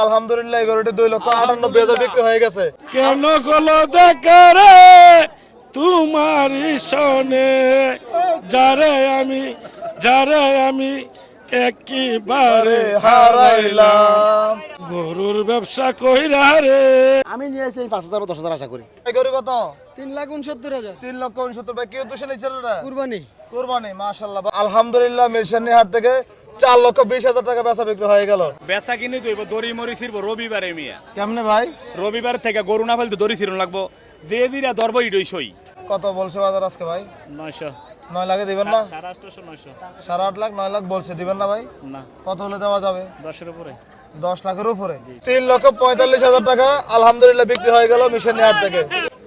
আলহামদুলিল্লাহ এই গরুটি 2,98,000 বিক্রি হয়ে গেছে। কেন কলো দেখারে তোমারই সনে যারে আমি একেবারে হারাইলাম গরুর ব্যবসা কইরা রে। আমি নিয়ে এসে 5,000 বা 10,000 আশা করি। এই গরু কত? 3,69,000 3,69,000 ভাই। কি উদ্দেশ্যে নিচ্ছিল এটা? কুরবানি। কুরবানি। মাশাআল্লাহ। আলহামদুলিল্লাহ মিরসানি হাট থেকে 4,20,000 টাকা বেচা বিক্রি হয়ে গেল। বেচা কিনে তুইব দড়ি মরি ছিড়ব রবিবারে মিয়া। কেমনে ভাই? রবিবার থেকে গরু না ফেলতে দড়ি ছিড়ন লাগবো। যে দিরা দরব ইডই সই। কত বলছে বাজার আজকে ভাই? 900 9 লাখে দিবেন না? 850 900 8.5 লাখ 9 লাখ বলছে, দিবেন না ভাই? না কত হলে দেওয়া যাবে? 10 এর উপরে 10 লাখের উপরে। 3,45,000 টাকা আলহামদুলিল্লাহ বিক্রি হয়ে গেল মিশনী হাট থেকে।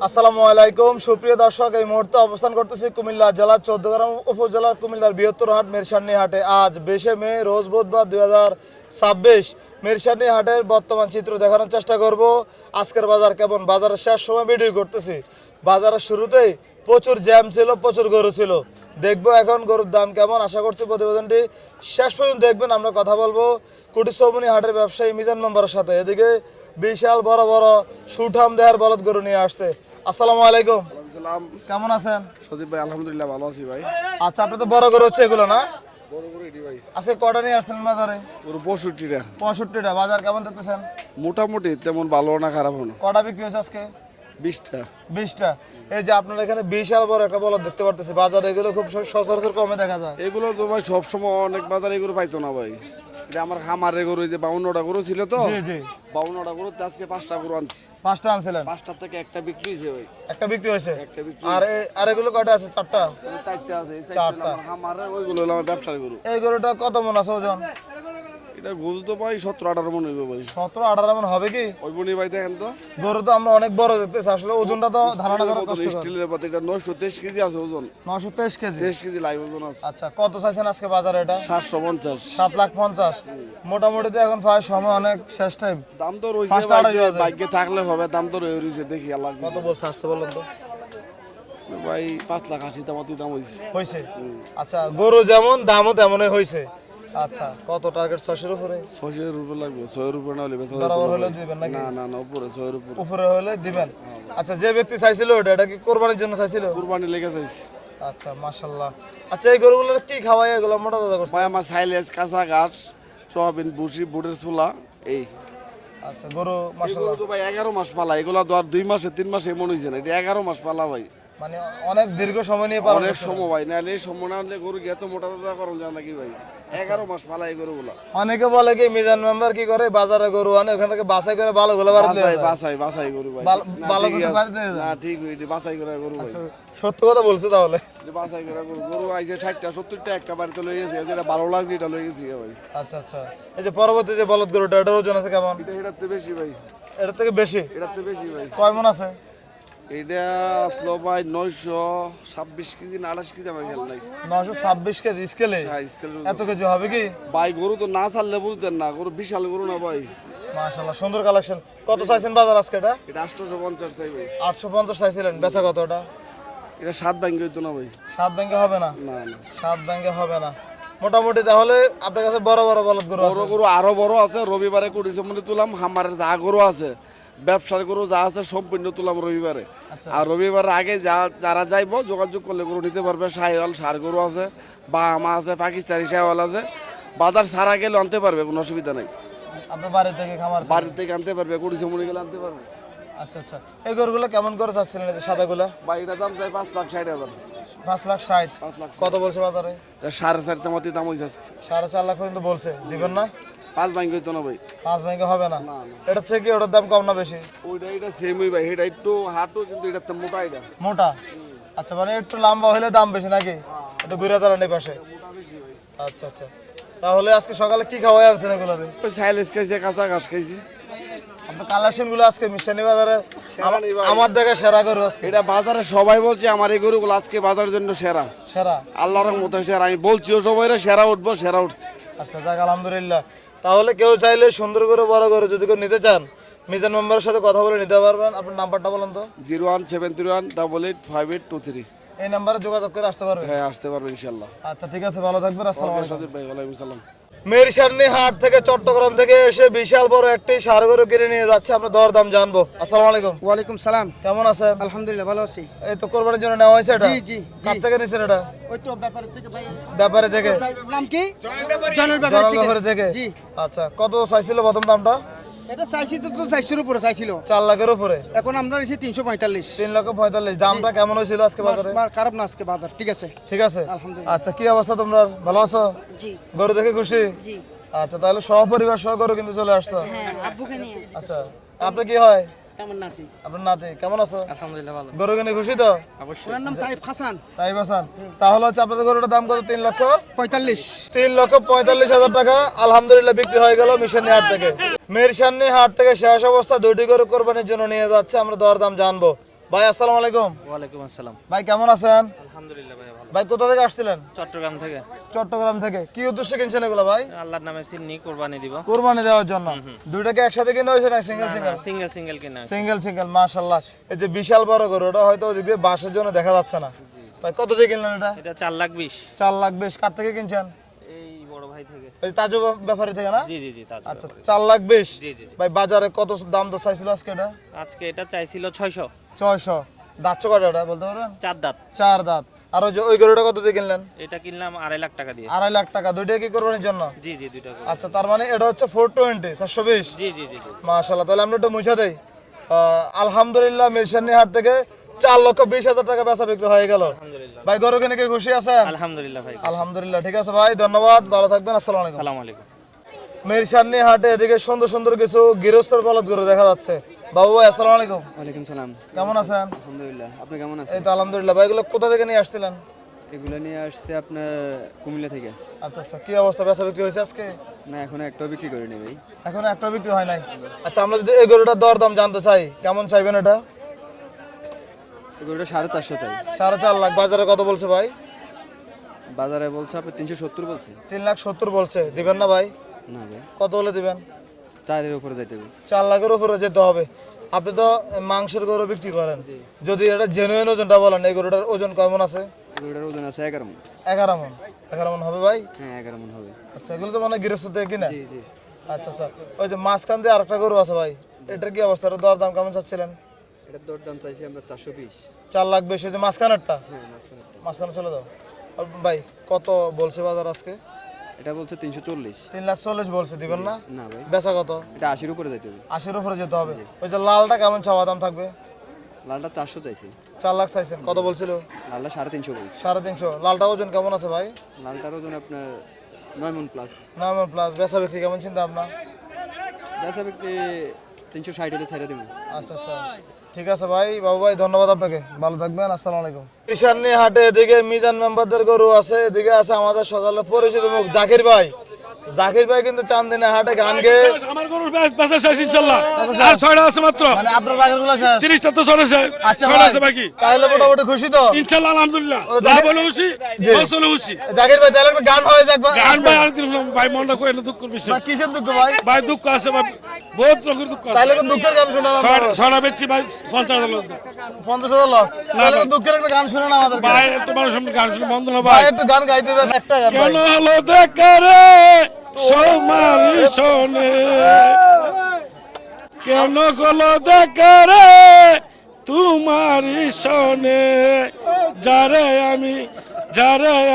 আসসালামু আলাইকুম সুপ্রিয় দর্শক, এই মুহূর্তে অবস্থান করতেছি কুমিল্লা জেলার 14 উপজেলার কুমিল্লার বৃহত্তর হাট মিরসানি হাটে। আজ 20 মে রোজ বুধবার 2026 মিরসানি হাটের বর্তমান চিত্র দেখানোর চেষ্টা করব। আজকের বাজার কেমন, বাজারের শেষ সময় ভিডিও করতেছি। বাজারের শুরুতেই প্রচুর জ্যাম ছিল, প্রচুর গরু ছিল। দেখবো এখন গরুর দাম কেমন। আশা করছি প্রতিবেদনটি শেষ পর্যন্ত দেখবেন। আমরা কথা বলবো কুটি চৌমনি হাটের ব্যবসায়ী মিজান মেম্বারের সাথে। এদিকে বিশাল বড় বড় সুঠাম দেহার বলদ গরু নিয়ে আসছে। আসসালামু আলাইকুম, কেমন আছেন? সদীপ ভাই আলহামদুলিল্লাহ ভালো আছি ভাই। আচ্ছা, আপনি তো বড় গরু হচ্ছে এগুলো না? বড় করে এডি ভাই। আজকে কটা নিয়ে আসছেন বাজারে? পুরো 65টা। 65টা। বাজার কেমন দেখতেছেন? মোটামুটি তেমন ভালো না খারাপ না। কটা বিক্রি হয়েছে আজকে? 20টা। 20টা। এই যে আপনার এখানে বিশাল বড় একটা বলদ দেখতে পারতেছি, বাজারে এগুলো খুব সচরাচর কমে দেখা যায়। এগুলো তো ভাই সব সময় অনেক বাজারে এগুলো পাইতো না ভাই। এটা আমার খামারে গরু, যে 52টা গরু ছিল তো। জি জি। 52টা গরু আজকে 5টা গরু আনছি। 5টা আনছিলেন? 5টা থেকে একটা বিক্রি হয়েছে ভাই। একটা বিক্রি হয়েছে। একটা বিক্রি। আর এগুলো কয়টা আছে? 4টা। 4টা আছে। এই 4টা চারটা। আমার খামারে, ওইগুলো হলো আমার ব্যবসার গরু। এই গরুটা কত মন আছে ওজন? এটা গরু তো ভাই 17-18 মন হইবে ভাই। 17-18 মন হবে কি? ওই বনি ভাই দেখেন তো। গরু তো আমরা অনেক বড় দেখতেছি, আসলে ওজনটা তো ধারণা করা কষ্ট। স্টিলের পাতা, এটা 923 কেজি আছে ওজন। 923 কেজি। 23 কেজি লাইভ ওজন আছে। আচ্ছা, কত চাইছেন আজকে বাজারে এটা? 750। 7,50,000। মোটামুটি তো এখন প্রায় সময় অনেক শেষ টাইম। দাম তো রইছে 5টা আড়াই ভাই, বাজে। ভাগ্যে থাকলে হবে। দাম তো রইছে, দেখি আল্লাহ। কত বলছে আসতে বলেন তো ভাই 5,80,000 দাম হইছে। হইছে? আচ্ছা, গরু যেমন দামও তেমনই হইছে। আচ্ছা, কত টার্গেট? 600 এর উপরে? 600 এর উপরে লাগবে। 600 এর উপরে না হলে বেচা বরাবর হলে দিবেন নাকি? না উপরে 600 এর উপরে। উপরে হলে দিবেন। আচ্ছা, যে ব্যক্তি চাইছিল এটা কি কোরবানির জন্য চাইছিল? কুরবানি লেগে যাইছে আচ্ছা, মাশাআল্লাহ। আচ্ছা, এই গরুগুলোর কি খাওয়ায় এগুলো মোটা দাদা করছে? ভাই। আমার সাইলেজ, কাঁচা ঘাস, সয়াবিন ভুসি, বুটের ছোলা এই। আচ্ছা, গরু এগুলো মাশাআল্লাহ তো ভাই 11 মাস পালা। এগুলো তো আর 2 মাসে 3 মাসে এমন হইছে না। এটা 11 মাস পালা ভাই। মানে অনেক দীর্ঘ সময় নিয়ে পালন অনেক করতে সময় ভাই। নাহলে এই সময় না হলে গরু এত মোটা তাজা করুন যায় নাকি ভাই। 11 মাস পালা এই গরুগুলা। অনেকে বলে কি মিজান মেম্বার কি করে, বাজারে গরু আনে ওখান থেকে বাছাই করে ভালো গুলো বাড়ি দিয়ে বাছাই গরু ভাই। ভালো না, করে ঠিকই বাড়ি আছে। দিয়ে যায়। না ঠিক হইছে, বাছাই করে গরু ভাই। সত্য কথা বলছে তাহলে। বাছাই করে গরু। গরু আইছে 60টা 70টা একটা বাড়িতে লই গেছে। যেটা ভালো লাগছে এটা লই গেছি ভাই। আচ্ছা আচ্ছা। এই যে পরবর্তী যে বলদ গরুটা, এটার ওজন আছে কেমন? এটার থেকে বেশি ভাই। এটার থেকে বেশি? এটার থেকে বেশি ভাই। কয় মন আছে? এটা আসলো ভাই 926 কেজি না 28 কেজি আমার খেয়াল নাই। 926 কেজি স্কেলে? হ্যাঁ, স্কেল এত কেজি হবে কি? ভাই গরু তো না ছাড়লে বুঝতেন না। গরু বিশাল গরু না ভাই। মাশাআল্লাহ, সুন্দর কালেকশন। কত চাইছেন বাজার আজকে এটা? এটা 850 চাই ভাই। 850 চাইছিলেন, বেচা কত এটা? এটা 7 ভাঙ্গি হইতো না ভাই। 7 ব্যাংকে হবে না? না না 7 ব্যাংকে হবে না। মোটামুটি তাহলে আপনার কাছে বড় বড় বলদ গরু বড় আছে? গরু আরো বড় আছে। রবিবারে কুড়িছে মনে তুলাম। হামারের যা গরু আছে, ব্যবসার গরু যা আছে সম্পূর্ণ তুলাম রবিবারে। আর রবিবার আগে যারা যাইবো যোগাযোগ করলে গরু নিতে পারবে। শাহিওয়াল সার গরু আছে, বাহামা আছে, পাকিস্তানি শাহিওয়াল আছে। বাজার ছাড়া গেলে আনতে পারবে, কোনো অসুবিধা নাই। আপনার বাড়ি থেকে খামার থেকে? বাড়ি থেকে আনতে পারবে, কুড়িছে মনে গেলে আনতে পারবে। আচ্ছা আচ্ছা। এই গরুগুলো কেমন করে চাচ্ছিলেন, এই যে সাদাগুলা? বা এটা দাম চাই 5,60,000। 5,60,000। 5 লাখ। কত বলছে বাজারে? 4.5 দামাতি দাম হয়েছে আজকে। 4.5 লাখ পর্যন্ত বলছে, দিবেন না? 5 ভাঙ্গি হইতো না ভাই। 5 ব্যাংকে হবে না? না। এটা থেকে কি ওটার দাম কম না বেশি? ওইটা এটা সেমই ভাই। এটা একটু হাঁটু, কিন্তু এটা তো মোটা। এটা মোটা? আচ্ছা, মানে একটু লম্বা হলে দাম বেশি নাকি? একটু ঘুরে দাঁড়ান এই পাশে। আচ্ছা আচ্ছা। তাহলে আজকে সকালে কি খাওয়াই আনছেন এগুলোরে? ওই সাইলেজ খাইছে, কাঁচা ঘাস খাইছে। আপনার কালেকশন গুলো আজকে মিশানি বাজারে আমার দেখা সেরা গরু আজকে। এটা বাজারে সবাই বলছে আমার এই গরুগুলো আজকে বাজারের জন্য সেরা। সেরা? আল্লাহর মতো সেরা। আমি বলছিও সবাই সেরা উঠবো, সেরা উঠছে। আচ্ছা, যাক আলহামদুলিল্লাহ। তাহলে কেউ চাইলে সুন্দর করে বড় করে যদি কেউ নিতে চান, মিজান মেম্বারের সাথে কথা বলে নিতে পারবেন। আপনার নাম্বারটা বলেন তো। 01731885823। এই নাম্বারে যোগাযোগ করে আসতে পারবেন? হ্যাঁ, আসতে পারবে ইনশাল্লাহ। আচ্ছা, ঠিক আছে, ভালো থাকবেন। আসসালামু আলাইকুম। সজীব ভাই, ওয়ালাইকুম সালাম। মেরসানি হাট থেকে চট্টগ্রাম থেকে এসে বিশাল বড় একটি ষাঁড় গরু কিনে নিয়ে যাচ্ছে, আমরা দরদাম জানবো। আসসালামু আলাইকুম। ওয়ালাইকুম সালাম। কেমন আছেন? আলহামদুলিল্লাহ ভালো আছি। এই তো কোরবানির জন্য নেওয়া হয়েছে এটা? জি, জি, কার থেকে নিছেন এটা? ওই তো ব্যাপারের থেকে ভাই। ব্যাপারে থেকে? নাম কি? জয়নুল ব্যাপারে ব্যাপারের থেকে। থেকে? জি। আচ্ছা, কত চাইছিল প্রথম দামটা? এটা চাইছি তো 400 উপরে চাইছিল। 4 লাখের উপরে। এখন আমরা নিছি 345। 3,45,000। দামটা কেমন হয়েছিল আজকে বাজারে? খারাপ না আজকে বাজার, ঠিক আছে। ঠিক আছে, আলহামদুলিল্লাহ। আচ্ছা, কি অবস্থা তোমার? ভালো আছো? জি গরু দেখে খুশি? জি আচ্ছা, তাহলে সহপরিবার সহ গরু কিন্তু চলে আসছো। হ্যাঁ আব্বুকে নিয়ে আচ্ছা, আপনি কি হয়? কেমন নাতি? আপনার নাতি কেমন আছো? আলহামদুলিল্লাহ ভালো। গরু কিনে খুশি তো? ওনার নাম তাইব হাসান। তাই বাসান, তাহলে হচ্ছে আপনাদের গরুটার দাম কত? 45। 3,45,000 টাকা আলহামদুলিল্লাহ বিক্রি হয়ে গেল মিশানি হাট থেকে। মিরসানি হাট থেকে শেষ অবস্থা দুইটি গরু কোরবানির জন্য নিয়ে যাচ্ছে, আমরা দরদাম জানবো। ভাই আসসালামু আলাইকুম। ওয়ালাইকুম আসসালাম। ভাই কেমন আছেন? আলহামদুলিল্লাহ ভাই ভালো। ভাই কোথা থেকে আসছিলেন? চট্টগ্রাম থেকে চট্টগ্রাম থেকে। কি উদ্দেশ্যে কিনছেন এগুলো ভাই? আল্লাহর নামে সিন্নি কোরবানি দিব। কোরবানি দেওয়ার জন্য। দুইটাকে একসাথে কিনে হয়েছে না সিঙ্গেল সিঙ্গেল? সিঙ্গেল সিঙ্গেল কিনা। সিঙ্গেল সিঙ্গেল, মাশাআল্লাহ। এই যে বিশাল বড় গরু, ওটা হয়তো ওদিক দিয়ে বাসের জন্য দেখা যাচ্ছে না। ভাই কত দিয়ে কিনলেন এটা? এটা 4,20,000। 4,20,000। কার থেকে কিনছেন? এই বড় ভাই থেকে। এই তাজু ব্যাপারী থেকে না? জি জি জি তার। আচ্ছা, 4,20,000। জি জি জি। ভাই বাজারে কত দাম তো চাইছিল আজকে এটা? আজকে এটা চাইছিল 600। 600। দাঁতছো কটা এটা বলতে পারবেন? 4 দাঁত। 4 দাঁত। আর ওই যে ওই গরুটা কত দিয়ে কিনলেন? এটা কিনলাম 2.5 লাখ টাকা দিয়ে। 2.5 লাখ টাকা। দুইটা কি কোরবানির জন্য? জি জি দুইটা করে। আচ্ছা, তার মানে এটা হচ্ছে 420, 420। জি জি জি জি। মাশাআল্লাহ, তাহলে আমরা একটু মুছা দেই। আলহামদুলিল্লাহ মিরসানি হাট থেকে 4,20,000 টাকা বেচা বিক্রি হয়ে গেল। আলহামদুলিল্লাহ। ভাই গরু কিনে কি খুশি আছেন? আলহামদুলিল্লাহ ভাই। আলহামদুলিল্লাহ, ঠিক আছে ভাই, ধন্যবাদ, ভালো থাকবেন। আসসালামু আলাইকুম। আসসালামু আলাইকুম। মিরসানি হাটে এদিকে সুন্দর সুন্দর কিছু গৃহস্থর বলদ গরু দেখা যাচ্ছে। বাবু ভাই আসসালামু আলাইকুম। ওয়ালাইকুম সালাম। কেমন আছেন? আলহামদুলিল্লাহ। আপনি কেমন আছেন? এই তো আলহামদুলিল্লাহ। ভাই এগুলো কোথা থেকে নিয়ে আসছিলেন? এগুলো নিয়ে আসছে আপনার কুমিল্লা থেকে। আচ্ছা আচ্ছা, কি অবস্থা, বেচা বিক্রি হয়েছে আজকে? না, এখনো একটাও বিক্রি করিনি ভাই। এখন একটা বিক্রি হয় নাই। আচ্ছা, আমরা যদি এই গরুটার দরদাম জানতে চাই, কেমন চাইবেন এটা? এগুলোটা 450 চাই। 4.5 লাখ। বাজারে কত বলছে ভাই? বাজারে বলছে আপনি 370 বলছে। 3,70,000 বলছে। দিবেন না ভাই? না ভাই, কত হলে দিবেন? 4-এর উপরে যাইতে হবে। 4 লাখের উপরে যেতে হবে। আপনি তো মাংসের গরু বিক্রি করেন, যদি এটা জেনুইন ওজনটা বলেন, এই গরুটার ওজন কেমন আছে? এগুলোটার ওজন আছে 11 মণ। 11 মণ। 11 মণ হবে ভাই? হ্যাঁ, 11 মণ হবে। আচ্ছা, এগুলো তো মানে গৃহস্থ থেকে কিনা? জি জি। আচ্ছা আচ্ছা, ওই যে মাঝখান দিয়ে আরেকটা গরু আছে ভাই, এটার কি অবস্থা? এটার দরদাম কেমন চাচ্ছিলেন? এটার দরদাম চাইছি আমরা 420। 4 লাখ বেশি। যে মাঝখানেরটা? হ্যাঁ, মাঝখানেরটা। মাঝখানে চলে যাও। ভাই কত বলছে বাজার আজকে? এটা বলছে 340। 3,40,000 বলছে। দিবেন না? না ভাই, বেচা কত? এটা 80-এর উপরে যাইতে হবে। 80-র উপরে যেতে হবে। ওই যে লালটা কেমন চাওয়া দাম থাকবে? লালটা 400 চাইছি। 4 লাখ চাইছেন। কত বলছিল? লালটা 350 বলছে। 350। লালটা ওজন কেমন আছে ভাই? লালটার ওজন আপনার 9 মণ প্লাস। 9 মণ প্লাস। বেচা বিক্রি কেমন চিন্তা আপনার? বেচা বিক্রি 360 হলে ছেড়ে দেবো। আচ্ছা আচ্ছা, ঠিক আছে ভাই। বাবু ভাই ধন্যবাদ আপনাকে, ভালো থাকবেন। আসসালামু আলাইকুম। ঈশানী হাটে এদিকে মিজান মেম্বারদের গরু আছে, এদিকে আছে আমাদের সকালে পরিচিত মুখ জাকির ভাই। জাকির ভাই কিন্তু চান্দিনা হাটে গান গেয়ে আমার গরুর বেচা শেষ ইনশাল্লাহ। আর 6টা আছে মাত্র। মানে আপনার বাগেরগুলো শেষ? 30টা তো চলে শেষ। আচ্ছা 6টা ভাই, আছে বাকি। তাহলে মোটামুটি খুশি তো? ইনশাল্লাহ আলহামদুলিল্লাহ। ও, যা জাকির- বলে খুশি, বস হলে খুশি। জাকির ভাই তাহলে একটা গান হয়ে যাক ভাই। গান ভাই আরেকদিন হলাম ভাই, মনটা কই না দুঃখ করবি। ভাই, কিসের দুঃখ ভাই? ভাই দুঃখ আছে ভাই, বহুত রকমের দুঃখ আছে। তাহলে একটা দুঃখের গান শোনান। 6টা বেচছি ভাই, 50,000 লোক। 50,000 লস। তাহলে একটা দুঃখের একটা গান শোনান আমাদের। ভাই তোমার সামনে গান শুনে বন্ধ না ভাই ভাই। একটু গান গাইতে হবে, একটা গান কেন ভাই। হলো দেখারে সমারি শোনে, কেন হলো দেখারে তোমারি শোনে, যারে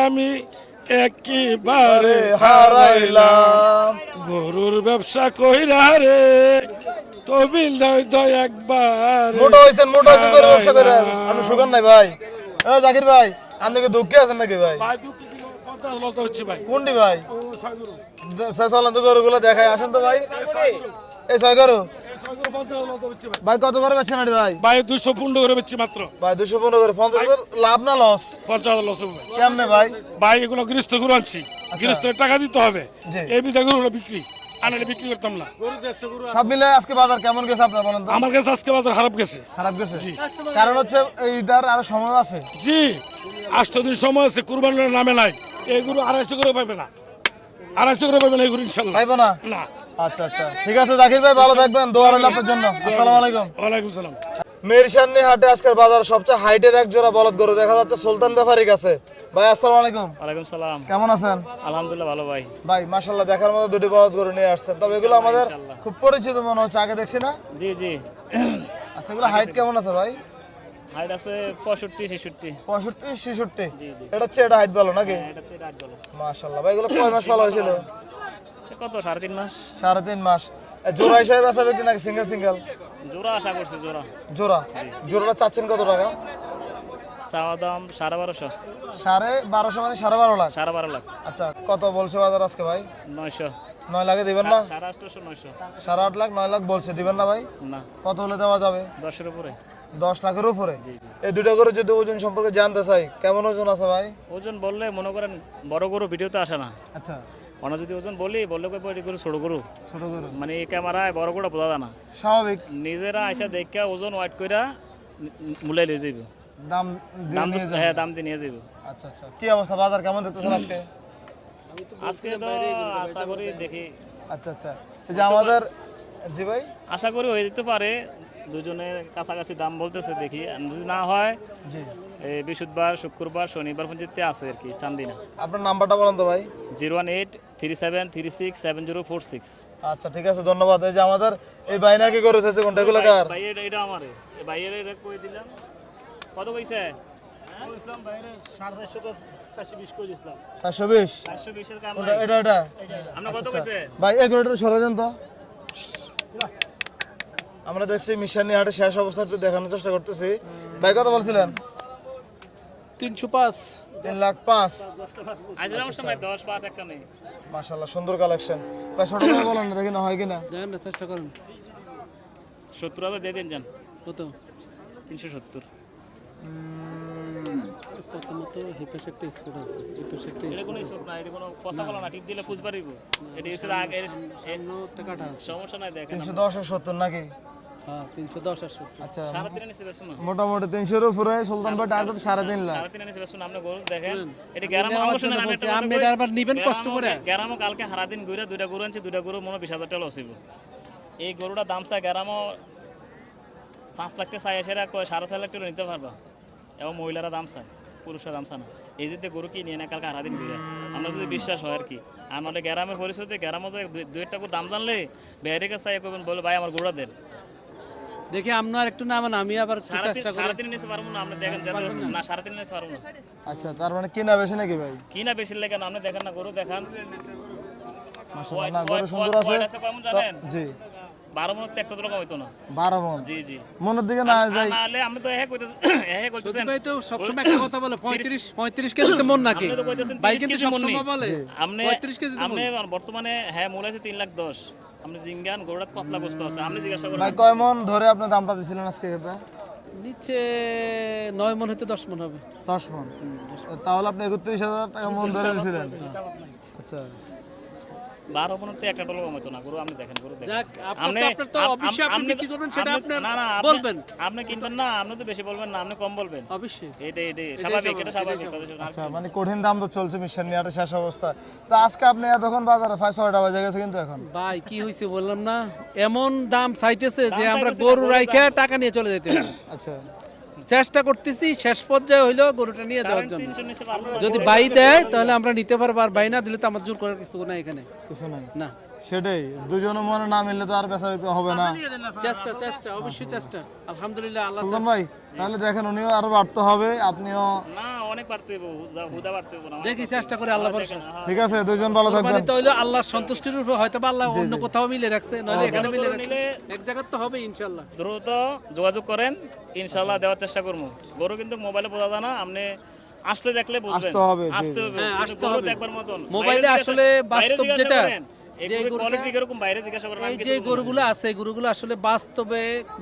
আমি একেবারে হারাইলাম। গরুর ব্যবসা কইরা রে, তবিল দয় একবার মোটা হয়েছেন করে ব্যবসা করে। আমি সুগার নাই ভাই। জাকির ভাই, আপনি কি দুঃখে আছেন নাকি ভাই? ভাই দুঃখ 50 লস হচ্ছে ভাই। কোনটি ভাই? ও সাগর চলেন তো গরুগুলো দেখাই, আসেন তো ভাই। এই ছয় গরু ভাই কত করে বেচছেন আরে ভাই? ভাই 215 করে বেচছি মাত্র ভাই 215 করে। 50,000 লাভ না লস? 50,000 লস হবে ভাই। কেমনে ভাই? ভাই এগুলো গৃহস্থ গরু আনছি, গৃহস্থের টাকা দিতে হবে। জি। এই বিধা গরুগুলো বিক্রি, আনালে বিক্রি করতাম না। সব মিলে আজকে বাজার কেমন গেছে আপনার বলেন তো? আমার কাছে আজকে বাজার খারাপ গেছে। খারাপ গেছে? কারণ হচ্ছে ঈদের আরো সময় আছে। জি, 8 দিন সময় আছে, কুরবানির নামে নাই। এই গরু 250 করে পাবে না, 250 করে পাবে না এই গরু ইনশাল্লাহ। পাইবো না? না। আচ্ছা আচ্ছা, ঠিক আছে জাকির ভাই, ভালো থাকবেন, দোয়া রইল আপনার জন্য। আসসালামু আলাইকুম। ওয়ালাইকুম সালাম। মিরসান্নি হাটে আজকের বাজার সবচেয়ে হাইটের এক জোড়া বলদ গরু দেখা যাচ্ছে সুলতান ব্যাপারীর কাছে। ভাই আসসালামু আলাইকুম। ওয়ালাইকুম সালাম। কেমন আছেন? আলহামদুলিল্লাহ ভালো ভাই। ভাই মাশাআল্লাহ দেখার মতো দুটি বলদ গরু নিয়ে আসছেন, তবে এগুলো আমাদের খুব পরিচিত মনে হচ্ছে, আগে দেখছি না। জি জি। আচ্ছা এগুলো হাইট কেমন আছে ভাই? হাইট আছে 65 66। 65 66। জি জি। এটা হচ্ছে এটা হাইট ভালো নাকি? এটাতে রাত বলো। মাশাআল্লাহ ভাই এগুলো কয় মাস পালা হয়েছিল? কত 3.5 মাস? 3.5 মাস। জোড়া হিসাবে বেচা বিক্রি নাকি সিঙ্গেল সিঙ্গেল? জোড়া আশা করছি জোড়া। জোড়া। জোড়াটা চাচ্ছেন কত টাকা? চাওয়া দাম 12.5 12.5 মানে 12.5 লাখ। 12.5 লাখ। আচ্ছা কত বলছে বাজার আজকে ভাই? 900। 9 লাখে দিবেন না? 850 900। 8.5 লাখ 9 লাখ বলছে, দিবেন না ভাই? না। কত হলে দেওয়া যাবে? 10 এর উপরে। 10 লাখের উপরে? জি জি। এই দুটো করে যদি ওজন সম্পর্কে জানতে চাই, কেমন ওজন আছে ভাই? ওজন বললে মনে করেন বড় গরু ভিডিওতে আসে না। আচ্ছা অন্য যদি ওজন বললে কই বড় গরু ছোট গরু, ছোট গরু মানে এই ক্যামেরায় বড় গরুটা বোঝা যায় না। স্বাভাবিক। নিজেরা আইসা দেখা ওজন ওয়াইট কইরা মূলাই লয়ে যাইব। দাম দিয়ে দাম নিয়ে যাবেন। হ্যাঁ দাম দিয়ে নিয়ে যাইব। আচ্ছা আচ্ছা কি অবস্থা, বাজার কেমন দেখতেছেন আজকে? আজকে তো আশা করি দেখি, আচ্ছা আচ্ছা এই যে আমাদের, জি ভাই আশা করি হয়ে যেতে পারে, দুজনে কাছাকাছি দাম বলতেছে, দেখি আর যদি না হয় জি এই বৃহস্পতিবার শুক্রবার শনিবার পর্যন্ত আছে আর কি চান্দিনা। আপনার নাম্বারটা বলেন তো ভাই। 01837367046। আচ্ছা ঠিক আছে ধন্যবাদ। এই যে আমাদের এই বাইনা কি করেছে কোনটা, এগুলো কার? ভাই এটা আমারে ভাইয়ের এটা কই দিলাম। কত কইছে? ইসলাম ভাইরে 450 420 কই দিলাম। 720 420 এর কাম কোনটা? নাই। এটা আপনি কত কইছে? ভাই এগুলোটা সরে যান তো। আমরা দেখছি মিশানি হাটে শেষ অবস্থা একটু দেখানোর চেষ্টা করতেছি। ভাই কত বলছিলেন? 305। 3,05,000। আজরাম সময় 10 5 একটা নেই। মাশাআল্লাহ সুন্দর কালেকশন। ভাই ছোট করে বলেন না, দেখি না হয় কিনা। দেখেন না, চেষ্টা করেন। 70,000 দিয়ে দেন যান। কত? 370। কত মতো হিপেশ একটা স্পট আছে, হিপেশ একটা এটা কোনো ইস্যু না, এটা কোনো ফসা বলা না, টিপ দিলে ফুজ পারিব। এটা হচ্ছে আগে টাকাটা আছে। সমস্যা নাই, দেখেন 310 আর 70 নাকি? হ্যাঁ 310 আর 70। আচ্ছা 3.5 নিচে বেশ না। মোটামুটি 300 এর উপরে সুলতান ভাই টার্গেট 3.5 লাখ। 3.5 নিচে বেশ না। আপনি গরু দেখেন, এটা গ্যারাম অংশ না, আমি একটা আপনি এটা আবার নিবেন কষ্ট করে। গ্যারামও কালকে সারা দিন ঘুরে দুইটা গরু আনছি, দুইটা গরু মনে 20,000 টাকা লস হইব। এই গরুটা দাম চাই গ্যারামও 5 লাখ টাকা চাই, এসেরা 4.5 লাখ টাকা নিতে পারবা। এবং মহিলারা দাম চায়, পুরুষরা দাম চায় না। এই যে গরু কি নিয়ে না কালকে সারা দিন ঘুরে, আমরা যদি বিশ্বাস হয় আর কি। আর নাহলে গ্যারামের পরিস্থিতি, গ্যারামও দুই একটা দাম জানলে বাইরে কাছে চাই করবেন, বলে ভাই আমার গরুটা দেন। দেখি আপনার একটু নামান, আমি আবার একটু চেষ্টা করি। 3.5 নিচে পারবো না, আপনি দেখেন না 3.5 নিচে পারবো না। আচ্ছা তার মানে কিনা বেশি নাকি ভাই? কি না বেশি লাগে না, আপনি দেখেন না গরু দেখান। মাশাআল্লাহ না গরু সুন্দর আছে। কেমন জানেন? জি 12 মনে একটা তোলা কমাইতো না। 12 মন। জি জি। মনের দিকে না যাই। নাহলে আমি তো কইতেছি কইতেছেন ভাই তো সবসময় একটা কথা বলে 35 কেজিতে মন নাকি? আপনি তো কইতেছেন ভাই 30 কিন্তু কেজি মন নেই। সবসময় বলে আপনি 35 কেজিতে মন। আপনি বর্তমানে মূল আছে 3,10,000। আপনি জিঙ্গান গরুড়াত কতলা বস্তু আছে, আপনি জিজ্ঞাসা করেন। ভাই কয় মন ধরে আপনি দামটা দিছিলেন আজকে এটা? নিচে 9 মন হতে 10 মন হবে। 10 মন। তাহলে আপনি 31,000 টাকা মন ধরে দিছিলেন। আচ্ছা 12 মনতে একটা ডলার কমাইতো না গরু, আপনি দেখেন গরু দেখেন। যাক, আপনার তো অবশ্যই আপনি কি করবেন সেটা আপনার না না বলবেন। আপনি কিনবেন না, আপনি তো বেশি বলবেন না, আপনি কম বলবেন। অবশ্যই এটাই স্বাভাবিক, এটা স্বাভাবিক। আচ্ছা মানে কঠিন দাম তো চলছে মিশানি হাটে শেষ অবস্থা। তো আজকে আপনি এতক্ষণ বাজারে 6:30 বাজে গেছে কিন্তু এখন। ভাই কি হইছে বললাম না, এমন দাম চাইতেছে যে দাম আমরা চাইতেছে না, গরু গরুর রাইখা দাম। টাকা নিয়ে চলে যেতে হবে। আচ্ছা চেষ্টা করতেছি, শেষ পর্যায়ে হইলো গরুটা নিয়ে যাওয়ার জন্য। 300 নিচে পারবো না। যদি বাই দেয় তাহলে আমরা নিতে পারবো, আর বাই না দিলে তো আমার জোর করার কিছু নাই এখানে। কিছু নাই। না সেটাই দুজনে মনে না মিললে তো আর বেচা বিক্রি হবে না। চেষ্টা অবশ্যই চেষ্টা। আলহামদুলিল্লাহ আল্লাহ সুলতান ভাই তাহলে দেখেন উনিও আরো বাড়তে হবে, আপনিও। না অনেক বাড়তে হইব, হুদা বাড়তে হইব না। দেখি চেষ্টা করে আল্লাহ ভরসা। ঠিক আছে দুজন ভালো থাকবেন। মানে তো হইলো আল্লাহর সন্তুষ্টির উপর, হয়তো বা আল্লাহ অন্য কোথাও মিলে রাখছে, নইলে এখানে মিলে রাখছে। এক জায়গায় তো হবে ইনশাআল্লাহ। দ্রুত যোগাযোগ করেন, ইনশাআল্লাহ দেওয়ার চেষ্টা করবো। গরু কিন্তু মোবাইলে বোঝা যায় না, আপনি আসলে দেখলে বুঝবেন। আসতে হবে, জি। আসতে হবে, হ্যাঁ, কিন্তু আসতে গরু হবে। দেখবার মতন মোবাইলে বাইরে আসলে জিজ্ঞাসা- বাইরে বাস্তব জিজ্ঞাসা যেটা, করেন, এই গরুর কোয়ালিটি কিরকম বাইরে জিজ্ঞাসা করেন। এই যে গরুগুলো আছে, এই গরুগুলো আসলে বাস্তবে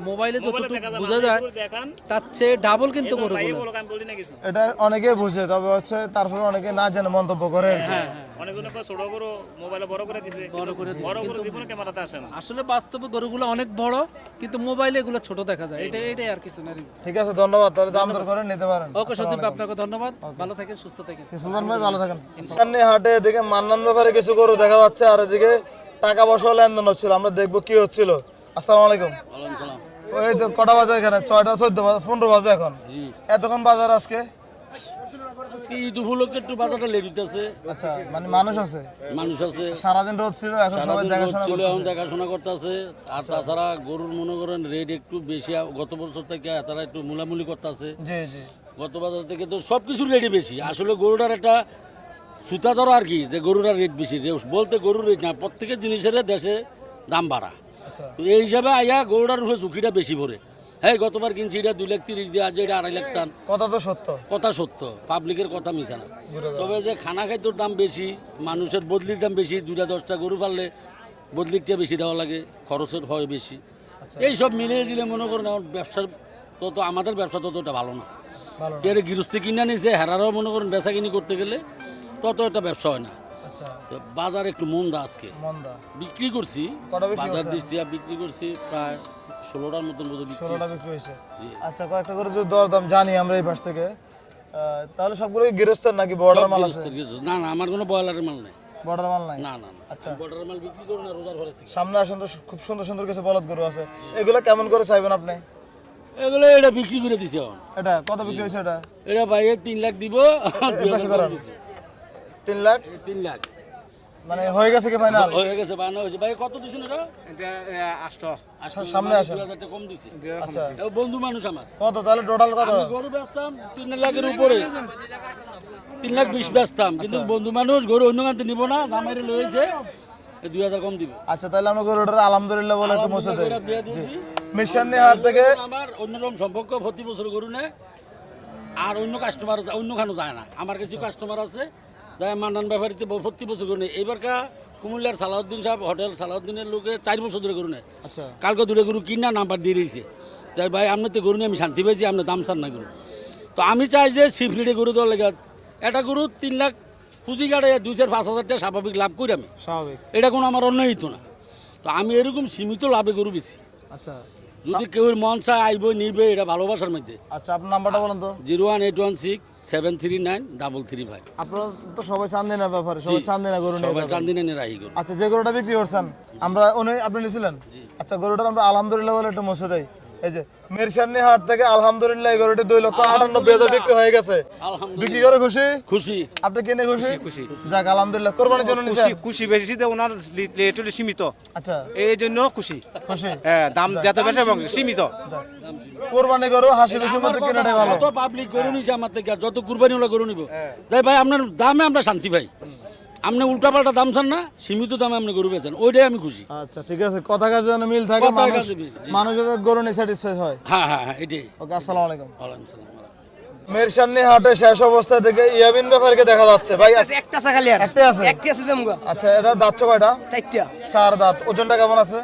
মোবাইলে যতটুকু বোঝা যায় দেখান, তার চেয়ে ডাবল কিন্তু গরুগুলো। আমি বলি না কিছু। এটা অনেকেই বুঝে, তবে হচ্ছে তারপরে অনেকে না জেনে মন্তব্য করে আর কি। হ্যাঁ অনেকজনে কয় ছোট গরু মোবাইলে বড় করে দিছে, বড় করে দিছে, বড় গরু জীবনে ক্যামেরাতে আসে না। আসলে বাস্তবে গরুগুলো অনেক বড়, কিন্তু মোবাইলে এগুলো ছোট দেখা যায়। এটাই আর কিছু না। ঠিক আছে ধন্যবাদ, তাহলে দাম দর করে নিতে পারেন। ওকে সজীব, আপনাকে ধন্যবাদ। ভালো থাকেন, সুস্থ থাকেন। সুলতান ভাই ভালো থাকেন। সামনে হাটে এদিকে মান্নান ব্যাপারে কিছু গরু দেখা যাচ্ছে, আর এদিকে টাকা পয়সা লেনদেন হচ্ছিল, আমরা দেখবো কি হচ্ছিল। আসসালামু আলাইকুম। এই তো কটা বাজে এখানে 6টা 14 15 বাজে এখন এতক্ষণ বাজার আজকে আজকে ঈদ উপলক্ষে একটু বাজারটা লেট হইতেছে, আচ্ছা মানে মানুষ আছে মানুষ আছে, সারাদিন রোদ ছিল এখন সবাই সারাদিন রোদ দেখাশোনা ছিল, এখন করতেছে দেখাশোনা করতেছে। আর তাছাড়া গরুর মনে করেন রেট একটু বেশি, গত বছর থেকে তারা একটু মূলামূলি করতেছে। জি জি গত বছর থেকে তো সব কিছুর রেটই বেশি। আসলে গরুটার একটা সুতা ধরো আর কি, যে গরুটার রেট বেশি বলতে গরুর রেট না, প্রত্যেকের জিনিসের দেশে দাম বাড়া। আচ্ছা তো এই হিসাবে আইয়া গরুটার উপরে ঝুঁকিটা বেশি পড়ে। হ্যাঁ, গতবার কিনছি এটা 2,30,000 দিয়ে, আজ এটা 2.5 লাখ। কথা তো সত্য কথা সত্য, পাবলিকের কথা মিশা না। তবে যে খানা খাদ্যর দাম বেশি, মানুষের বদলির দাম বেশি, 2-10টা গরু পারলে বদলিরটা বেশি দেওয়া লাগে, খরচের হয় বেশি। এই সব মিলিয়ে দিলে মনে করেন এখন ব্যবসার তত, আমাদের ব্যবসা ততটা ভালো না। ভালো না। কে গৃহস্থী কিনে নিছে, হেরারও মনে করেন বেচা কিনি করতে গেলে তত একটা ব্যবসা হয় না। আচ্ছা তো বাজার একটু মন্দা আজকে। মন্দা বিক্রি করছি, কটা বিক্রি বাজার করছেন? দৃষ্টি বিক্রি করছি প্রায় 16টার মতন বোধ বিক্রি 16টা হয়েছে। বিক্রি হয়েছে জি। আচ্ছা কয়েকটা করে যদি দরদাম জানি আমরা এই পাশ থেকে তাহলে সবগুলো কি গৃহস্থের নাকি বর্ডার সব মাল আছে গৃহস্থের কিছু না, না আমার কোনো বয়লারের মাল নেই। বর্ডার মাল নাই না না না, আচ্ছা। বর্ডার মাল বিক্রি করুন না রোজার ঘরে থেকে। সামনে আসেন তো খুব সুন্দর সুন্দর কিছু বলদ গরু আছে এগুলো কেমন করে চাইবেন আপনি এগুলো এটা বিক্রি করে দিছে এখন। এটা কত বিক্রি হয়েছে এটা এটা ভাইয়ে 3 লাখ দিব, 2,000 করান। 3 লাখ 3 লাখ মানে হয়ে গেছে কি ফাইনাল হয়ে গেছে, বানানো হয়েছে। ভাই কত দিছেন এটা? সামনে আসেন। 2,000 টাকা কম দিছে। আচ্ছা এও বন্ধু মানুষ আমার। কত তাহলে টোটাল কত আমি গরু বেচতাম 3 লাখের উপরে, 3,20,000 বেচতাম, কিন্তু বন্ধু মানুষ গরু অন্য কান্তে নিব না, জামাইরে লয়েছে 2,000 কম দিব। আচ্ছা তাহলে আমরা গরুটার আলহামদুলিল্লাহ বলে একটু মুছে দেই গরু দিয়ে দিয়েছি। মিশানি হাট থেকে আমার অন্যরকম সম্পর্ক, প্রতি বছর গরু নেয়। আর অন্য কাস্টমার অন্য খানো যায় না, আমার কিছু কাস্টমার আছে যাই মান্নান ব্যাপারীতে প্রতি বছর গরু নেয়। এবারকা কুমিল্লার সালাউদ্দিন সাহেব হোটেল সালাউদ্দিনের লোকে 4 বছর ধরে গরু নেয়। আচ্ছা কালকে 2টা গরু কিনা নাম্বার দিয়ে দিয়েছে, তাই ভাই আপনার তো গরু নিয়ে আমি শান্তি পেয়েছি, আপনার দাম চান না গরু। তো আমি চাই যে সিফ্রিডে গরু দেওয়ার লেগে একটা গরু 3 লাখ পুঁজি কাটে 2-5 হাজার টাকা স্বাভাবিক লাভ করি আমি, স্বাভাবিক এটা কোনো আমার অন্যায় হইতো না। তো আমি এরকম সীমিত লাভে গরু বেশি, আচ্ছা যদি কেউ মন চায় আইব নিবে, এটা ভালোবাসার মধ্যে। আচ্ছা আপনার নাম্বারটা বলেন তো 01816-739-335। আপনারা তো সবাই চান্দিনা ব্যাপারে সবাই চান্দিনা গরু নিয়ে সবাই যাবেন। চান্দিনা নিয়ে রাখি গরু। আচ্ছা যে গরুটা বিক্রি করছেন আমরা আপনি নিয়েছিলেন আচ্ছা গরুটার আমরা আলহামদুলিল্লাহ বলে একটু মুছে দেই এই যে মিরসানি হাট থেকে আলহামদুলিল্লাহ এই গরুটি 2,98,000 বিক্রি হয়ে গেছে আলহামদুলিল্লাহ বিক্রি করে খুশি খুশি। আপনি কিনে খুশি যাক আলহামদুলিল্লাহ কোরবানির জন্য নিছেন খুশি বেশি ওনার রেট হলো সীমিত, আচ্ছা এই জন্য খুশি। খুশি হ্যাঁ, দাম যত বেশি এবং সীমিত। কোরবানি গরু হাসি খুশির মধ্যে কিনাটাই ভালো যত পাবলিক গরু নিছে আমার থেকে, যত কুরবানি হলো গরু নিব, তাই ভাই আপনার দামে আমরা শান্তি পাই। আপনি উল্টাপাল্টা দাম চান না, সীমিত দামে আপনি গরু বেচেন, ওইটাই আমি খুশি। আচ্ছা ঠিক আছে কথা কাজে যেন মিল থাকে কথায় মানুষ কাজে মিল, জি। মানুষ যাতে গরু নিয়ে স্যাটিসফাই হয় হ্যাঁ হ্যাঁ হ্যাঁ, এটাই। ওকে আসসালামু আলাইকুম ওয়ালাইকুম সালাম। মিরসানি হাটে শেষ অবস্থা থেকে ইয়াবিন ব্যাপারকে দেখা যাচ্ছে ভাই একটা আছে খালি আর একটাই আছে একটি আছে দেমুগা আচ্ছা এটা দাঁতছে কয়টা 4টা 4 দাঁত ওজনটা কেমন আছে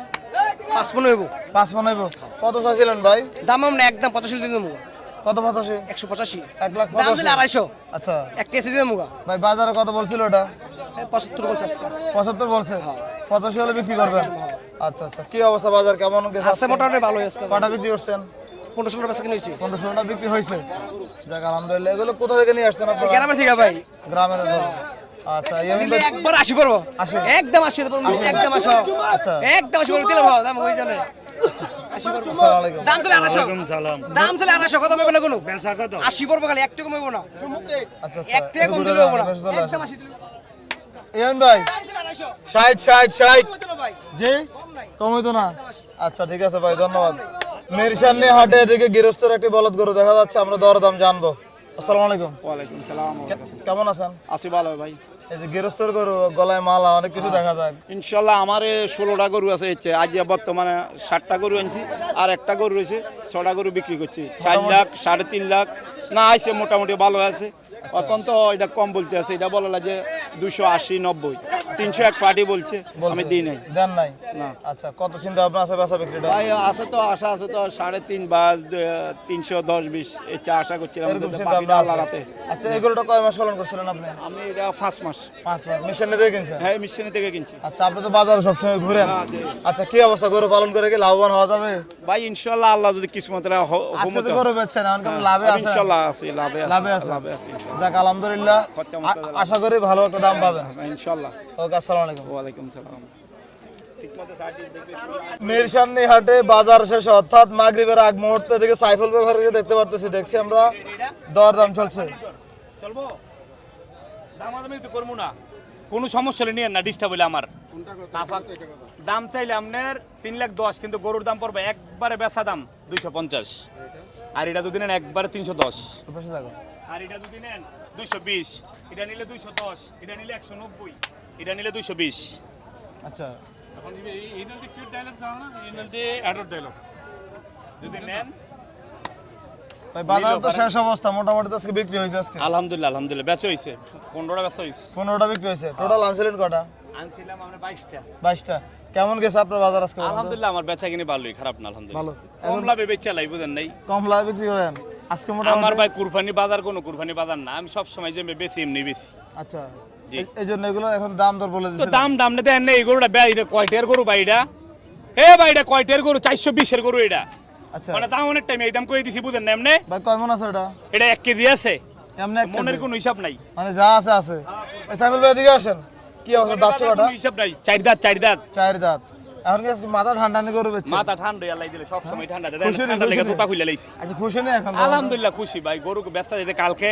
5 মন হইব। 5 মন হইব কত চাইছিলেন ভাই দাম আমরা একদম 85 দিন দেমুগা, কত 85 185 1 লাখ দাম দিলে 250। আচ্ছা একটি আছে দেমুগা ভাই বাজারে কত বলছিল ওটা 75 বলছে আজকে। 75 বলছে 85 হলে বিক্রি করবেন আচ্ছা আচ্ছা কি অবস্থা বাজার কেমন গেছে আছে মোটামুটি ভালো আছে। কটা বিক্রি করছেন 15-16 বেচা কিনে হইছে 15-16টা বিক্রি হয়েছে যাক আলহামদুলিল্লাহ এগুলো কোথা থেকে নিয়ে আসছেন আপনারা গ্রামের থেকে ভাই। গ্রামের গরু। আচ্ছা ইয়ামিন ভাই একবার 80 পড়বো, 80 একদম 80 পড়বো, একদম 80। আচ্ছা একদম 80 পড়বো, দিলাম দাম হই জানে 80 পড়বো। আসসালামু আলাইকুম দাম চলে 250, সালাম। দাম চলে 250, কত কমবে না কোনো বেচা কত? 80 পড়বো খালি, একটু কমবে না। আচ্ছা এক টাকা কম দিলে হবে না, একদম 80 দিলে। ইয়ামিন ভাই দাম চলে 250, 60 কমবে না ভাই, জি কম নাই। কম হইতো না আচ্ছা ঠিক আছে ভাই ধন্যবাদ মিরসানি হাটে এদিকে গৃহস্থর একটি বলদ গরু দেখা যাচ্ছে আমরা দরদাম জানবো আসসালামু আলাইকুম ওয়ালাইকুম সালাম। কেমন আছেন আসি ভালো ভাই। এই যে গৃহস্থর গরু গলায় মালা অনেক কিছু দেখা যায় ইনশাল্লাহ আমার 16টা গরু আছে, হচ্ছে আজ বর্তমানে 60টা গরু আনছি, আর একটা গরু রয়েছে, 6টা গরু বিক্রি করছি। 4 লাখ 3.5 লাখ না আইছে, মোটামুটি ভালো আছে। এখন তো এটা কম বলতে আছে, এটা বলা যে 280, 90, 301 পার্টি বলছে, আমি দিই নাই। দেন নাই না। আচ্ছা কত চিন্তা ভাবনা আছে বেচা বিক্রিটা ভাই আছে তো, আশা আছে তো 3.5 বা 310-20 এই চা আশা করছিলাম, এরকম কিন্তু চিন্তা বাকিটা ভাবনা আল্লাহর আছে হাতে। আচ্ছা এই গরুটা কয় মাস পালন করছিলেন আপনি আমি এটা 5 মাস 5 মাস মিশনে দিয়ে কিনছেন হ্যাঁ মিশনে থেকে কিনছি। আচ্ছা আপনি তো বাজারে সবসময় ঘুরেন না, জি। আচ্ছা কি অবস্থা গরু পালন করে কি লাভবান হওয়া যাবে ভাই ইনশাল্লাহ আল্লাহ যদি কিসমতের আজকে তো গরু বেচছেন এখন কেমন লাভে আছে ইনশাল্লাহ আছে, লাভে লাভে আছে লাভে আছে ইনশাল্লাহ। যাক আলহামদুলিল্লাহ খরচা মরচা আশা করি ভালো একটা দাম পাবেন ইনশাল্লাহ। ওকে আসসালামু আলাইকুম ওয়ালাইকুম সালাম। মিরসান্নি হাটে বাজার শেষ অর্থাৎ মাগরিবের আগ মুহূর্তে দিকে সাইফুল ব্যাপারীকে দেখতে পারতেছি, দেখছি আমরা দরদাম চলছে। চলবো দামাদামি তো করবো না, কোনো সমস্যা নিয়ে না, ডিস্টার্ব হইলে আমার দাম চাইলে আপনার 3,10,000, কিন্তু গরুর দাম পড়বে একবারে বেচা দাম 250, আর এটা যদি নেন একবারে 310, পাশে থাকো। আর এটা যদি নেন 220, এটা নিলে 210, এটা নিলে 190, এটা নিলে 220। আচ্ছা এখন এই নাল কিউট ডায়লগ চাও না, এই নাল দিয়ে অ্যাডাল্ট ডায়লগ যদি নেন ভাই বাজার তো শেষ অবস্থা, মোটামুটি তো আজকে বিক্রি হয়েছে। আজকে আলহামদুলিল্লাহ আলহামদুলিল্লাহ বেচা হয়েছে, 15টা বেচা হয়েছে। 15টা বিক্রি হয়েছে। টোটাল আনছিলেন কটা? আনছিলাম আমরা 22টা। 22টা। কেমন গেছে আপনার বাজার আজকে? আলহামদুলিল্লাহ আমার বেচা কিনে ভালোই, খারাপ না আলহামদুলিল্লাহ। ভালো। কম লাভে বেচা লাই, বুঝেন নাই? কম লাভে বিক্রি করেন আজকে আমার মোটামুটি? ভাই কুরবানি বাজার কোনো কুরবানি বাজার না, আমি সব সময় যে বেশি এমনি বেশি। আচ্ছা জি। এই জন্য এগুলো এখন দাম দর বলে তো দিচ্ছেন। দাম না দেন না, এই গরুটা এটা কয়টার গরু ভাই? এটা এ ভাই এটা কয়টার গরু? 420-এর গরু এটা। আচ্ছা মানে দাম অনেক টাইম এই দাম কই দিছি, বুঝেন না? এমনি ভাই কয় মন আছে এটা? এটা 1 কেজি আছে, এমনি এক মনের কেজি? কোনো হিসাব নাই। মানে যা আছে আছে। এই সাইফুল ভাই এদিকে আসেন। কি অবস্থা? দাচ্ছে কটা? কোনো হিসাব নাই, 4 দাঁত 4 দাঁত। 4 দাঁত। এখন কি আজকে মাথা ঠান্ডা নিয়ে গরু বেচছেন? মাথা ঠান্ডা আল্লাহ দিলে সব সময় ঠান্ডা দেয়, খুশি নি, ঠান্ডা লেগে খুশি নি? জুতা খুলে লাইছি। আচ্ছা খুশি নেই এখন? আলহামদুলিল্লাহ খুশি ভাই, গরু ব্যস্ত যেতে কালকে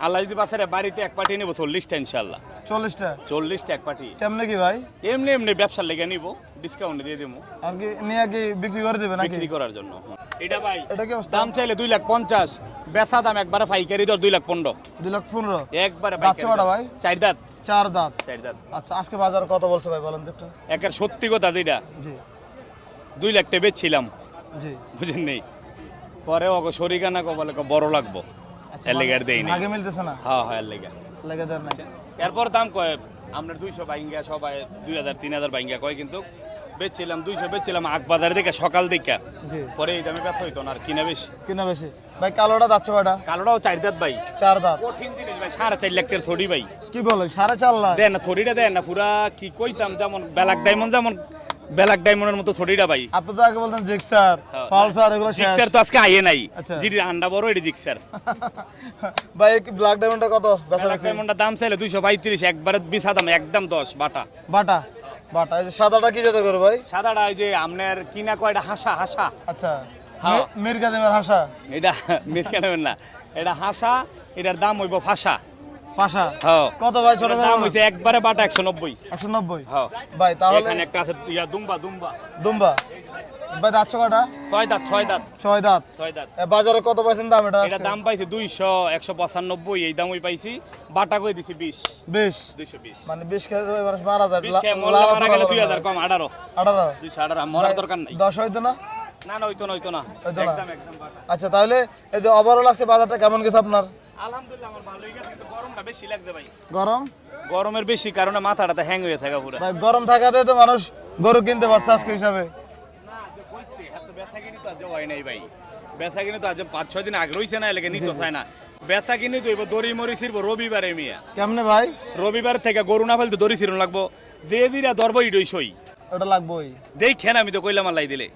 আল্লাহ যদি বাসারে বাড়িতে এক পাটি নিব 40টা ইনশাআল্লাহ। 40টা? 40টা এক পাটি। কেমনে কি ভাই? এমনি এমনি ব্যবসার লেগে নিব, ডিসকাউন্ট দিয়ে দেবো আর কি নিয়ে কি বিক্রি করে দিবে নাকি? বিক্রি করার জন্য। এটা ভাই এটা কি অবস্থা? দাম চাইলে 2,50,000, বেচা দাম একবারে পাইকারি দর 2,15,000। 2,15,000? একবারে দাচ্ছে কটা ভাই? 4 দাঁত। 4 দাঁত। 4 দাঁত। আচ্ছা আজকে বাজার কত বলছে ভাই বলেন তো একটু? একের সত্যি কথা যেটা জি 2 লাখ টাকা বেচছিলাম, জি। বুঝেন নেই? পরে ওগো শরিকানা বলে বড় লাগবো, আচ্ছা এর লেগে আর দেই নাই। আগে মিলতেছে না? হ্যাঁ হ্যাঁ এর লেগে। লেগে দেন নাই? এরপর দাম কয় আপনার 200 বাইঙ্গা, সবাই 2,000-3,000 বাইঙ্গা কয়, কিন্তু বেচছিলাম 200, বেচছিলাম আগ বাজারে দেখে সকাল দিকে, জি। পরে এই দামে বেচা হইতো না, আর কিনা বেশি। কিনা বেশি। ভাই কালোটা দাচ্ছে কয়টা? কালোটাও 4 দাঁত ভাই। 4 দাঁত। কঠিন জিনিস ভাই, 4.5 লাখ টাকার ছড়ি ভাই। কি বলে 4.5 লাখ? দেন না ছড়িটা, দেন না পুরা কি কইতাম, যেমন ব্ল্যাক ডায়মন্ড, যেমন ব্ল্যাক ডায়মন্ডের মতো ছড়িটা ভাই। আপনি তো আগে বলতেন জিক্সার, হ্যাঁ, পালসার এগুলো শেষ। জিক্সার তো আজকে আইয়ে নাই, আচ্ছা। যেটি আন্ডা বড় এটি জিক্সার। ভাই কি ব্ল্যাক ডায়মন্ডটা কত বেচা ব্ল্যাক বিক্রি? ডায়মন্ডের দাম চাইলে 235, একবারে বিছা দাম একদম 10 বাটা। বাটা? বাটা। এই যে সাদাটা কি জাতের করে ভাই? সাদাটা এই যে আপনার কিনা কয়টা হাসা হাসা, আচ্ছা হ্যাঁ। মির্গা দেবের হাসা? এটা মিথ্যা নেবেন না, এটা হাসা, এটার দাম হইব ফাঁসা। পাশা? হ্যাঁ। কত ভাই ছোট দাম হইছে একবারে বাটা 190। 190? হ্যাঁ ভাই তাহলে এখানে একটা আছে ইয়া দুম্বা দুম্বা দুম্বা। ভাই দাচ্ছে কটা? 6 দাঁত 6 দাঁত 6 দাঁত। 6 দাঁত। বাজারে কত পাইছেন দাম এটা? এটা দাম পাইছি 200, 195, এই দামই পাইছি। বাটা কই দিছি 20, 20? 220। মানে 20 খেয়ে তো এবার মারা যায়। 20 খেয়ে মরলে মারা গেলে 2,000 কম, 18, 18? 218 মরার দরকার নাই। 10 হইতো না? না না হইতো না, হইতো না, হইতো না? একদম একদম বাটা। আচ্ছা তাহলে এই যে ওভারঅল আছে বাজারটা কেমন গেছে আপনার? আলহামদুলিল্লাহ আমার ভালোই গেছে, কিন্তু গরমটা বেশি লাগছে ভাই। গরম? গরমের বেশি কারণে মাথাটা হ্যাং হয়ে থাকে পুরো। ভাই গরম থাকাতে তো মানুষ গরু কিনতে পারছে আজকে হিসাবে। না যে কইতে এত বেচা কিনি তো আজ হয় নাই ভাই, বেচা কিনি তো আজ 5-6 দিন আগে রইছে না, এলাকা নিতে চায় না। বেচা কিনি তো এবার দড়ি মরি ছিড়বো রবিবারে মিয়া। কেমনে ভাই? রবিবার থেকে গরু না ফেলতে দড়ি ছিড়ন লাগবো, যে দিরা ধরবো ইডই সই ওটা লাগবেই। দেখেন, আমি তো কইলাম আল্লাহ দিলে।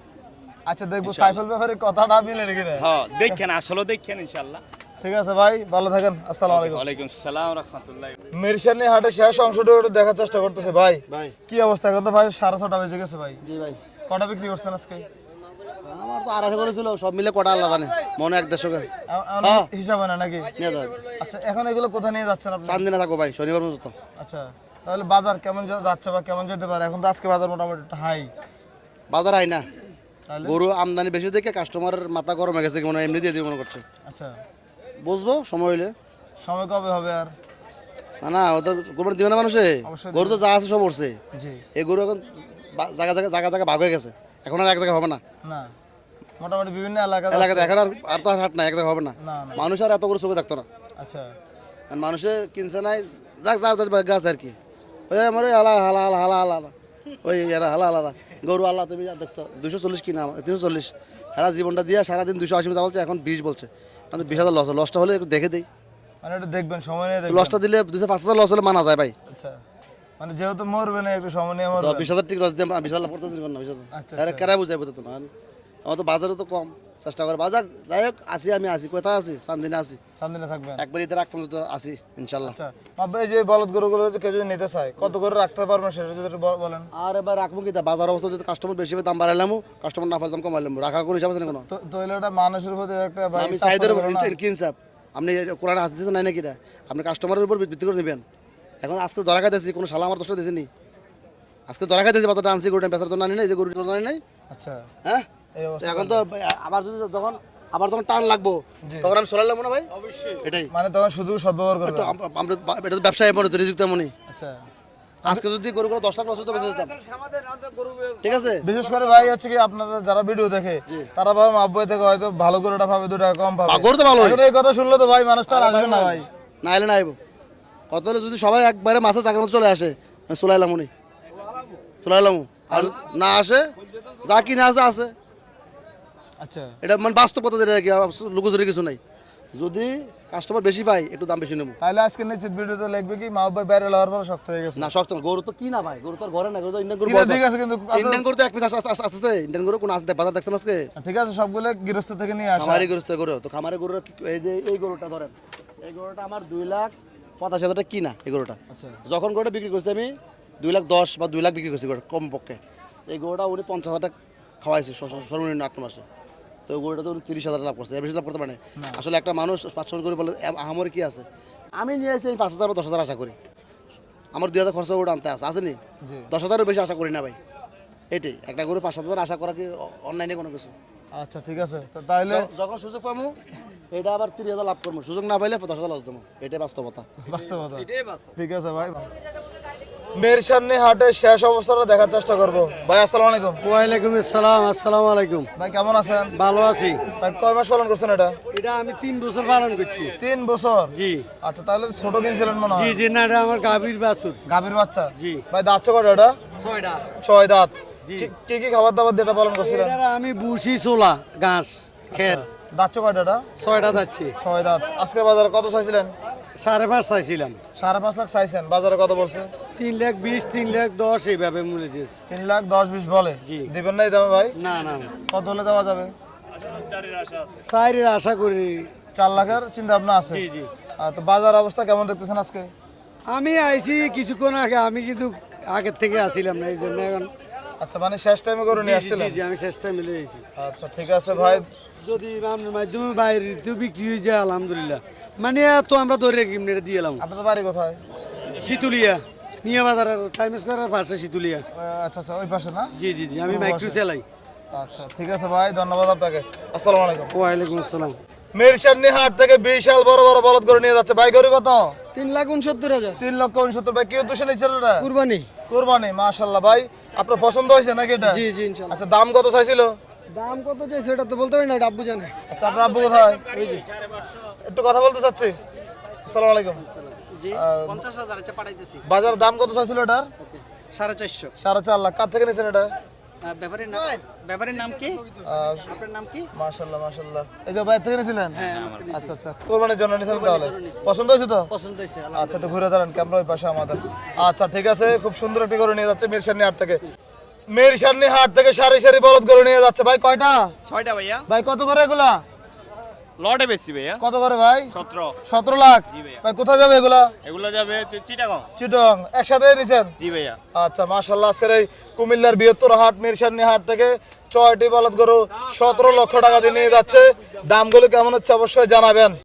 আচ্ছা দেখবো সাইফুল ব্যাপারে কথাটা মিলে নাকি না? হ্যাঁ দেখেন, আসলে দেখেন ইনশাআল্লাহ। ঠিক আছে ভাই, ভালো থাকেন। আসসালামু আলাইকুম। ওয়ালাইকুম আসসালাম রাহমাতুল্লাহ। মিরসানি হাটে শেষ অংশটা একটু দেখার চেষ্টা করতেছে ভাই। ভাই কি অবস্থা এখন? তো ভাই 6:30 বেজে গেছে ভাই। জি ভাই, কটা বিক্রি করছেন আজকে? আমার তো 250 করেছিল, সব মিলে কটা আল্লাহ জানে, মনে 150 করে হিসাবে না নাকি? নিয়ে যাবে। আচ্ছা এখন এগুলো কোথায় নিয়ে যাচ্ছেন আপনি? 4 দিনে থাকবো ভাই, শনিবার পর্যন্ত। আচ্ছা তাহলে বাজার কেমন যাচ্ছে বা কেমন যেতে পারে? এখন তো আজকে বাজার মোটামুটি একটা হাই। বাজার আই না, তাহলে গরু আমদানি বেশি দেখে কাস্টমারের মাথা গরম হয়ে গেছে, মনে হয় এমনি দিয়ে দিয়ে মনে করছে। আচ্ছা বুঝবো সময় হইলে। সময় কবে হবে আর? না না, ওদের কোরবানি দিবে না মানুষে, অবশ্যই গরু তো যা আছে সব উঠছে। জি। এই গরু এখন জায়গা জায়গা জায়গা জায়গা ভাগ হয়ে গেছে, এখন আর এক জায়গায় হবে না। না মোটামুটি বিভিন্ন এলাকাতে এলাকাতে এখন আর তো হাট না, এক জায়গায় হবে না। না না। মানুষ আর এত করে চোখে থাকতো না, আচ্ছা আর মানুষে কিনছে নাই, যাক যার যার ভাগ্য আছে আর কি। ওই আমার ওই হালা হালা হালা হালা হালা ওই এরা হালা হালা গরু আল্লাহ তুমি যা দেখছো 240 কিনা 340, সারা জীবনটা দিয়ে সারাদিন 280 মতো বলছে, এখন 20 বলছে। আমি 20,000 লস, লসটা হলে একটু দেখে দিই। মানে একটু দেখবেন, সময় নিয়ে দেখবেন। লসটা দিলে 200-5,000 লস হলে মানা যায় ভাই। আচ্ছা মানে যেহেতু মরবে না একটু সময় নিয়ে মরবে। 20,000 ঠিক লস দিয়ে 20,000 পড়তেছি না, 20,000 আচ্ছা, আরে কেরা বুঝাই বুঝতে না। আমার তো বাজারে তো কম, চেষ্টা করে বাজার যাই হোক আসি, আমি আসি, কোথায় আসি, চান্দিনে আসি, সামনে থাকবেন। একবার ঈদের আগ পর্যন্ত আসি ইনশাল্লাহ। আচ্ছা মাহবুব ভাই, যে বলদ গরুগুলো যদি কেউ যদি নিতে চায় কত করে রাখতে পারবেন সেটা যদি একটু বলেন। আর এবার রাখবো কি, বাজার অবস্থা যদি কাস্টমার বেশি হবে দাম বাড়াইলাম, কাস্টমার না ফেলে দাম কমাইলাম, রাখার কোনো হিসাব আছে না কোনো। তো হইলে ওটা মানুষের প্রতি একটা ভাই আমি চাপ চাহিদার পড়ে উপর না? কি ইনসাফ, আপনি কোরআন হাস দিচ্ছেন নাই নাকি এটা, আপনি কাস্টমারের উপর ভিত্তি করে নেবেন। এখন আজকে ধরা খাইতেছি, কোনো শালা আমার দোষটা দিয়েছে নি, আজকে ধরা খাইতেছি বাজারটা আনছি, গরুটা বেচার জন্য আনি নাই, যে গরুটা আনি নাই। আচ্ছা হ্যাঁ এই অবস্থা এখন তো আবার যদি আবার যখন টান লাগবো তখন আমি চলাইলাম না ভাই, এটাই মানে তখন শুধু সদ্ব্যবহার করবে। তো আমরা এটা তো ব্যবসায় মনে তো রিজিক তেমনই। আচ্ছা আজকে যদি গরু করে 10 লাখ লস হতো বেঁচে যেতাম, ঠিক আছে। বিশেষ করে ভাই হচ্ছে কি আপনারা যারা ভিডিও দেখে তারা ভাবে মাহবুব ভাই থেকে হয়তো ভালো গরুটা পাবে 2 টাকা কম পাবে। গরু তো ভালো এখন এই কথা শুনলে তো ভাই মানুষ তো আর আসবে না ভাই। না এলে না আইব, কত হলে যদি সবাই একবারে মাছের চাকার মতো চলে আসে, আমি চলাইলাম উনি চলাইলাম, আর না আসে যা কিনে আছে আছে, আচ্ছা এটা মানে বাস্তবতা, যেটা কি লুকোচুরি কিছু নাই। যদি কাস্টমার বেশি পাই একটু দাম বেশি নেবো। তাহলে আজকে নিশ্চিত ভিডিওতে লিখবে কি মাহবুব ভাই বাইরে লওয়ার পর শক্ত হয়ে গেছে। না শক্ত না, গরু তো কি না ভাই, গরু তো আর ঘরে না, গরু তো ইন্ডিয়ান গরু। কিনা ঠিক আছে কিন্তু ইন্ডিয়ান গরু তো এক পিস আসছে, ইন্ডিয়ান গরু কোন আসতে বাজার দেখছেন আজকে? ঠিক আছে সবগুলো গৃহস্থ থেকে নিয়ে আসা। খামারি গরু গরু তো খামারি গরু, এই যে এই গরুটা ধরেন, এই গরুটা আমার 2,85,000 টাকা কিনা এই গরুটা। আচ্ছা যখন গরুটা বিক্রি করছি আমি 2,10,000 বা 2 লাখ বিক্রি করছি গরুটা কম পক্ষে। এই গরুটা উনি 50,000 টাকা খাওয়াইছে সর্বনিম্ন 8 মাসে, তো গরুটা তো উনি 30,000 লাভ করছে, এর বেশি লাভ করতে পারে না। আসলে একটা মানুষ 500 করে বলে আমার কি আছে, আমি নিয়ে আসছি 5,000 বা 10,000 আশা করি, আমার 2,000 খরচা গরুটা আনতে আসেনি, 10,000-এর বেশি আশা করি না ভাই। এটাই একটা গরু 5,000 আশা করা কি অনলাইনে কোনো কিছু। আচ্ছা ঠিক আছে, তো তাহলে যখন সুযোগ পাবো এটা আবার 30,000 লাভ করবো, সুযোগ না পাইলে 10,000 লস দেবো, এটাই বাস্তবতা। বাস্তবতা ঠিক আছে ভাই। মেয়ের সামনে হাটের শেষ অবস্থাটা দেখার চেষ্টা করবো। ভাই আসসালামু আলাইকুম। ওয়ালাইকুম আসসালাম। আসসালামু আলাইকুম। ভাই কেমন আছেন? ভালো আছি। ভাই কয় মাস পালন করছেন এটা? এটা আমি 3 বছর পালন করছি। 3 বছর? জি। আচ্ছা তাহলে ছোট কিনছিলেন মনে হয়। জি জি, না এটা আমার গাভীর বাছুর। গাভীর বাচ্চা? জি। ভাই দাঁত কয়টা এটা? 6টা। 6 দাঁত। জি। কি কি খাবার দাবার দিয়ে এটা পালন করছিলেন? এটা আমি বুসি ছোলা ঘাস খের। দাঁত কয়টা এটা? 6টা যাচ্ছে। 6 দাঁত। আজকের বাজারে কত চাইছিলেন? 5.5 চাইছিলাম। 5.5 লাখ চাইছেন, বাজারে কত বলছে? 3,20,000 3,10,000 এইভাবে মূল্য দিয়েছে। 3,10,20 বলে। জি। দিবেন না এই দামে ভাই? না না না, কত হলে দেওয়া যাবে? 4-এর আশা করি। 4 লাখের চিন্তা ভাবনা আছে? জি জি। তো বাজার অবস্থা কেমন দেখতেছেন আজকে? আমি আইছি কিছুক্ষণ আগে, আমি কিন্তু আগের থেকে আসছিলাম না, এই জন্য এখন। আচ্ছা মানে শেষ টাইমে করে নিয়ে জি জি আসছিলেন? জি, আমি চেষ্টা মিলে এসেছি। আচ্ছা ঠিক আছে ভাই। যদি আপনার মাধ্যমে বাইরে তো বিক্রি হয়ে যায় আলহামদুলিল্লাহ, মানে তো আমরা ধরে কিনে দিয়ে এলাম। আপনাদের বাড়ি কোথায়? শীতুলিয়া নিয়ে বাজারের টাইম স্কোয়ারের পাশে শীতুলিয়া। আচ্ছা আচ্ছা ওই পাশে না? জি জি জি, আমি মাইক্রো চালাই। আচ্ছা ঠিক আছে ভাই, ধন্যবাদ আপনাকে। আসসালামু আলাইকুম। ওয়ালাইকুম আসসালাম। মিরসান্নি হাট থেকে বিশাল বড় বড় বলদ করে নিয়ে যাচ্ছে ভাই। গরু কত? 3,69,000। 3,69,000 ভাই। কি উদ্দেশ্যে নিচ্ছেন এটা? কুরবানি। কুরবানি। মাশাআল্লাহ ভাই, আপনার পছন্দ হয়েছে নাকি এটা? জি জি ইনশাআল্লাহ। আচ্ছা দাম কত চাইছিল? দাম কত চাইছে এটা তো বলতে পারি না, এটা আব্বু জানে। আচ্ছা আপনার আব্বু কোথায়? এই যে একটু কথা বলতে চাচ্ছি। আসসালামু আলাইকুম। জি 50,000 আচ্ছা পাঠাইতেছি। বাজার দাম কত চাইছিল এটার? 450। 4.5 লাখ। কার থেকে নিছেন এটা? ব্যাপারের নাম কি? আপনার নাম কি? মাশাআল্লাহ মাশাআল্লাহ। এই যে বাইরে থেকে নিয়েছিলেন? আচ্ছা আচ্ছা, কুরবানির জন্য নিয়েছিলেন তাহলে? পছন্দ হয়েছে তো? পছন্দ হয়েছে। আচ্ছা একটু ঘুরে দাঁড়ান, ক্যামেরা ওই পাশে আমাদের। আচ্ছা ঠিক আছে, খুব সুন্দর একটি গরু নিয়ে যাচ্ছে মিরসান্নি হাট থেকে। মিরসান্নি হাট থেকে সারি সারি বলদ গরু নিয়ে যাচ্ছে ভাই। কয়টা? 6টা ভাইয়া, ভাই কত করে এগুলা? লটে বেশি ভাইয়া। কত করে ভাই? 17 লাখ। জি ভাইয়া। ভাই কোথায় যাবে এগুলা? এগুলো যাবে চিটাগং। চিটং। একসাথে নিছেন? জি ভাইয়া। আচ্ছা মাশাআল্লাহ, আজকের এই কুমিল্লার বৃহত্তর হাট মিরসান্নি হাট থেকে 6টি বলদ গরু 17 লক্ষ টাকা দিয়ে নিয়ে যাচ্ছে। দামগুলো কেমন হচ্ছে অবশ্যই জানাবেন।